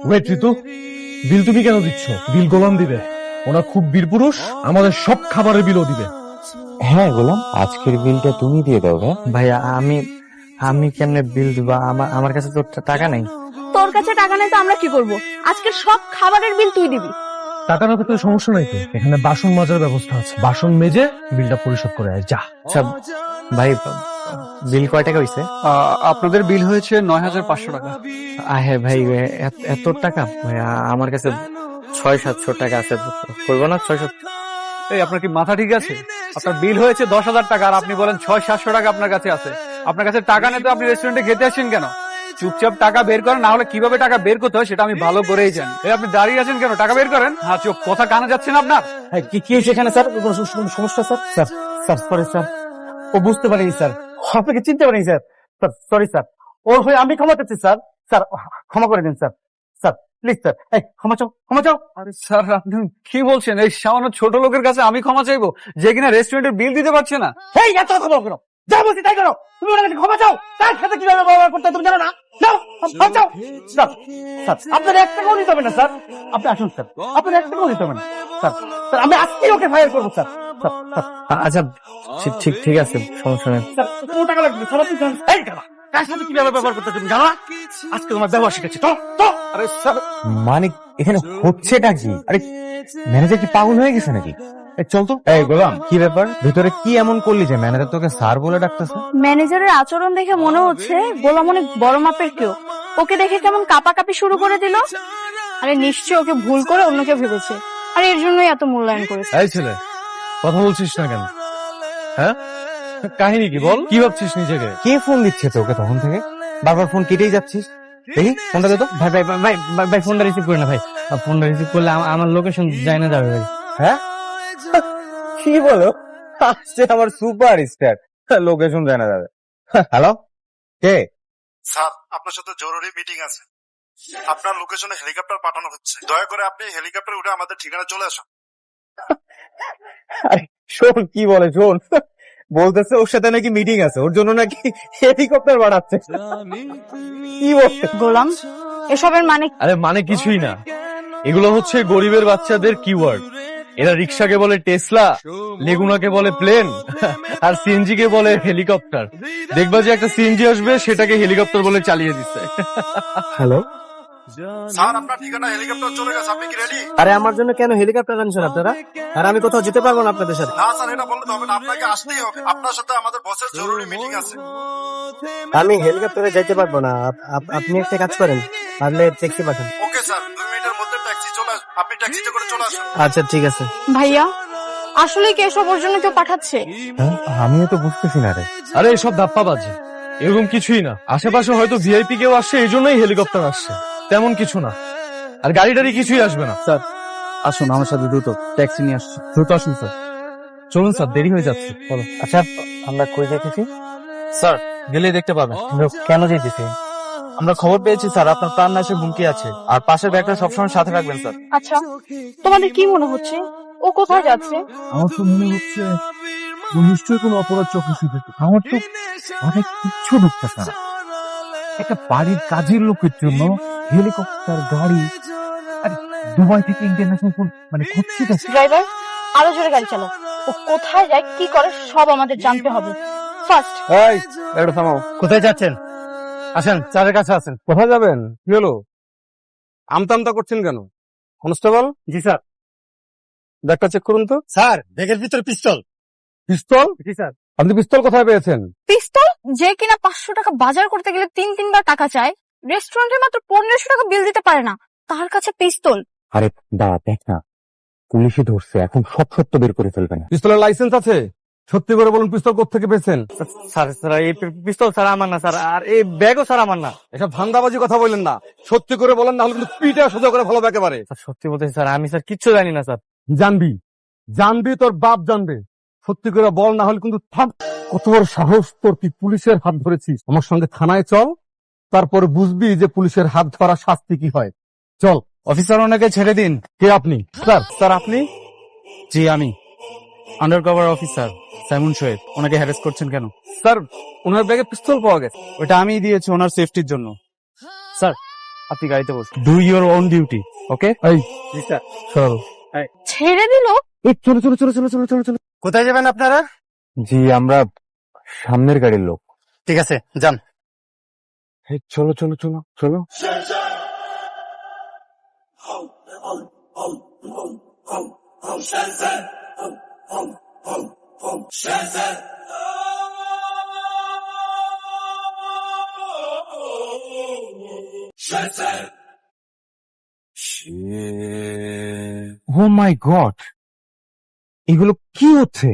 Wait ঋতু, বিল তুমি কেন দিচ্ছ? বিল গোলাম দিবে, ওরা খুব বীর পুরুষ, আমাদের সব খাবারের বিলও দিবে। হ্যাঁ গোলাম, আজকের বিলটা তুমি দিয়ে দাও। ভাইয়া আমি আমি কেমনে বিল দিব? আমার কাছে তো টাকা নেই। তোর কাছে টাকা নেই তো আমরা কি করব? আজকে সব খাবারের বিল তুই দিবি। টাকা না থাকলে সমস্যা নাই তো, এখানে বাসন মাজার ব্যবস্থা আছে, বাসন মেজে বিলটা পরিশোধ করে আয় যা। আচ্ছা ভাই, বিল কয় টাকা হয়েছে? আপনাদের বিল হয়েছে ৯,৫০০ টাকা। হ্যাঁ ভাই, এত টাকা? ভাইয়া আমার কাছে ৬০০-৭০০ টাকা আছে, করবো না ৬০০? এই আপনার কি মাথা ঠিক আছে? আপনার বিল হয়েছে ১০,০০০ টাকা আর আপনি বলেন ৬০০-৭০০ টাকা আপনার কাছে আছে। আপনার কাছে টাকা নেই তো আপনি রেস্টুরেন্টে খেতে আসছেন কেন? চুপচাপ টাকা বের করেন, না হলে কিভাবে টাকা বের করতে হয় সেটা আমি ভালো করেই জানি। এই আপনি দাঁড়িয়ে আছেন কেন? টাকা বের করেন। হ্যাঁ চোখ, কথা কানে যাচ্ছে না আপনার? কি হয়েছে এখানে স্যার? কোনো সমস্যা sir? Sir sir sorry sir, ও বুঝতে পারিনি স্যার, আপনাকে চিনতে পারিনি স্যার। স্যার সরি স্যার, ওর হয়ে আমি ক্ষমা চাচ্ছি স্যার। স্যার ক্ষমা করে দিন স্যার। স্যার প্লিজ স্যার, এই ক্ষমা চাও, ক্ষমা চাও। আরে স্যার আপনি কি বলছেন? এই সামান্য ছোট লোকের কাছে আমি ক্ষমা চাইবো যে কিনা রেস্টুরেন্টের বিল দিতে পারছে না? এই এত কথা বলো কেন? যা বলছি তাই করো। তুমি ওনার কাছে ক্ষমা চাও, তার সাথে কিভাবে ব্যবহার করতে হয় তুমি জানো না? যাও ক্ষমা চাও। স্যার স্যার আপনার এক টাকাও দিতে হবে না স্যার, আপনি আসুন স্যার, আপনার এক টাকাও দিতে হবে না স্যার। স্যার আমি আজকেই ওকে ফায়ার করবো স্যার। আচ্ছা ঠিক আছে, সমস্যা নেই স্যার। কোনো টাকা লাগবে স্যার, আপনি জানেন এই টাকা কার সাথে কিভাবে ব্যবহার করতে হয় তুমি জানো না? আজকে তোমার ব্যবহার শিখেছি তো তো। আরে স্যার মানে এখানে হচ্ছেটা কি? আরে ম্যানেজার কি পাগল হয়ে গেছে নাকি? চল তো। এই গোলাম, কি ব্যাপার? ভিতরে কি এমন করলি যে ম্যানেজার তোকে স্যার বলে ডাকতেছে? ম্যানেজারের আচরণ দেখে মনে হচ্ছে গোলাম অনেক বড় মাপের কেউ। ওকে দেখে কেমন কাঁপাকাঁপি শুরু করে দিল। আরে নিশ্চয় ওকে ভুল করে অন্য কেউ ভেবেছে, আর এর জন্যই এত মূল্যায়ন করেছে। এই ছেলে, কথা বলছিস না কেন? হ্যাঁ, কাহিনী কি বল? কি ভাবছিস নিজেকে? কে ফোন দিচ্ছে তোকে তখন থেকে? বারবার ফোন কেটেই যাচ্ছিস। দেখি ফোনটা দে তো। ভাই ভাই ভাই ভাই ভাই ফোনটা রিসিভ করে না ভাই, ফোনটা রিসিভ করলে আমার লোকেশন যায় না যাবে ভাই। হ্যাঁ কি বলো? আসছে আমার সুপার স্টার, লোকেশন জানা যাবে। হ্যালো, কে? স্যার আপনার সাথে জরুরি মিটিং আছে। আপনার লোকেশনে হেলিকপ্টার পাঠানো হচ্ছে, দয়া করে আপনি হেলিকপ্টার উঠে আমাদের ঠিকানা চলে আসুন। আরে শোন কি বলে, শোন বলতেছে ওর সাথে নাকি মিটিং আছে, ওর জন্য নাকি হেলিকপ্টার বাড়াচ্ছে। কি বলছে? গোলাম এসবের মানে আরে মানে কিছুই না, এগুলো হচ্ছে গরিবের বাচ্চাদের কিওয়ার্ড। এরা রিক্সাকে বলে টেসলা, লেগুনাকে বলে প্লেন, আর সিএনজি কে বলে হেলিকপ্টার। দেখবা যে একটা সিএনজি আসবে, সেটাকে হেলিকপ্টার বলে চালিয়ে দিচ্ছে। হ্যালো, স্যার আপনার ঠিকানা হেলিকপ্টার চলে গেছে, আপনি কি রেডি? আরে আমার জন্য কেন হেলিকপ্টার আনছেন আপনারা? আর আমি কোথাও যেতে পারবো না আপনাদের সাথে। না স্যার এটা বললে তো হবে না, আপনাকে আসতেই হবে। আপনার সাথে আমাদের বসের জরুরি মিটিং আছে। আমি হেলিকপ্টারে যাইতে পারবো না, আপনি একটা কাজ করেন, পারলে ট্যাক্সি পাঠান। ওকে স্যার, 2 মিনিটের মধ্যে ট্যাক্সি চলে আসবে, আপনি ট্যাক্সিতে করে চলে আসুন। আচ্ছা ঠিক আছে। ভাইয়া আসলে কি এসব ওর জন্য কেউ পাঠাচ্ছে? হ্যাঁ, আমিও তো বুঝতেছি না রে। আরে এসব ধাপ্পাবাজি, এরকম কিছুই না। আশেপাশে হয়তো ভিআইপি কেউ আসছে, এই জন্যই হেলিকপ্টার আসছে, তেমন কিছু না। আর গাড়ি টাড়ি কিছুই আসবে না। স্যার আসুন আমার সাথে, দ্রুত ট্যাক্সি নিয়ে আসছি। দ্রুত আসুন স্যার, চলুন স্যার, দেরি হয়ে যাচ্ছে। বলো। আচ্ছা আমরা কই যাইতেছি? স্যার গেলেই দেখতে পাবেন। কেন যাইতেছি? আমরা খবর পেয়েছি স্যার, আপনার প্রাণ নাশের হুমকি আছে, আর পাশের ব্যাগটা সবসময় সাথে রাখবেন স্যার। আচ্ছা তোমাদের কি মনে হচ্ছে ও কোথায় যাচ্ছে? আমার তো মনে হচ্ছে নিশ্চয়ই কোনো অপরাধ চোখে শুধু। আমার তো অনেক কিচ্ছু ঢুকতেছে না। একটা বাড়ির কাজের লোকের জন্য হেলিকপ্টার, গাড়ি, আর দুবাই থেকে ইন্টারন্যাশনাল ফোন, মানে খুঁজছি। ড্রাইভার আরো জোরে গাড়ি চালাও। ও কোথায় যায় কি করে সব আমাদের জানতে হবে। ফার্স্ট এই এটা থামাও। কোথায় যাচ্ছেন? আসেন, চারের কাছে আছেন। কোথায় যাবেন? কি হলো? আমতা করছেন কেন? কনস্টেবল। জি স্যার। ব্যাগটা চেক করুন তো। স্যার ব্যাগের ভিতর পিস্তল। পিস্তল? জি স্যার। আপনি পিস্তল কোথায় পেয়েছেন? পিস্তল? যে কিনা 500 টাকা বাজার করতে গেলে 3-3 বার টাকা চায়, রেস্টুরেন্টে মাত্র 1500 টাকা বিল দিতে পারে না, তার কাছে পিস্তল। আরে দাঁড়া, দেখ না, পুলিশে ধরছে, এখন সব সত্য বের করে ফেলবে না। পিস্তলের লাইসেন্স আছে? সত্যি করে বলুন, পিস্তল কোত্থেকে পেয়েছেন? স্যার স্যার এই পিস্তল স্যার আমার না স্যার, আর এই ব্যাগও স্যার আমার না। এসব ধান্দাবাজি কথা বললেন না, সত্যি করে বলেন, না হলে কিন্তু পিঠে সোজা করে ফেলবো একেবারে। স্যার সত্যি বলতেছি স্যার, আমি স্যার কিচ্ছু জানি না স্যার। জানবি, জানবি, তোর বাপ জানবে। সত্যি করে বল, না হলে কিন্তু থাম। কত বড় সাহস তোর, তুই পুলিশের হাত ধরেছিস। আমার সঙ্গে থানায় চল, তারপর বুঝবি যে পুলিশের হাত ধরা শাস্তি কি হয়। চল। অফিসার ওনাকে ছেড়ে দিন। কে আপনি? স্যার। স্যার আপনি? জি আমি, under cover officer Simon Shoaib. ওনাকে হ্যারাস করছেন কেন? স্যার ওনার ব্যাগে পিস্তল পাওয়া গেছে। ওটা আমি দিয়েছি ওনার সেফটির জন্য। স্যার আপনি গাড়িতে বসুন। ডু ইউর ওন ডিউটি, ওকে? এই জি স্যার। চল। ছেড়ে দিল। এই চলো চলো চলো চলো চলো চলো চলো। কোথায় যাবেন আপনারা? জি আমরা সামনের গাড়ির লোক। ঠিক আছে, যান। এই চলো চলো চলো চলো। ও মাই গড, এগুলো কি হচ্ছে?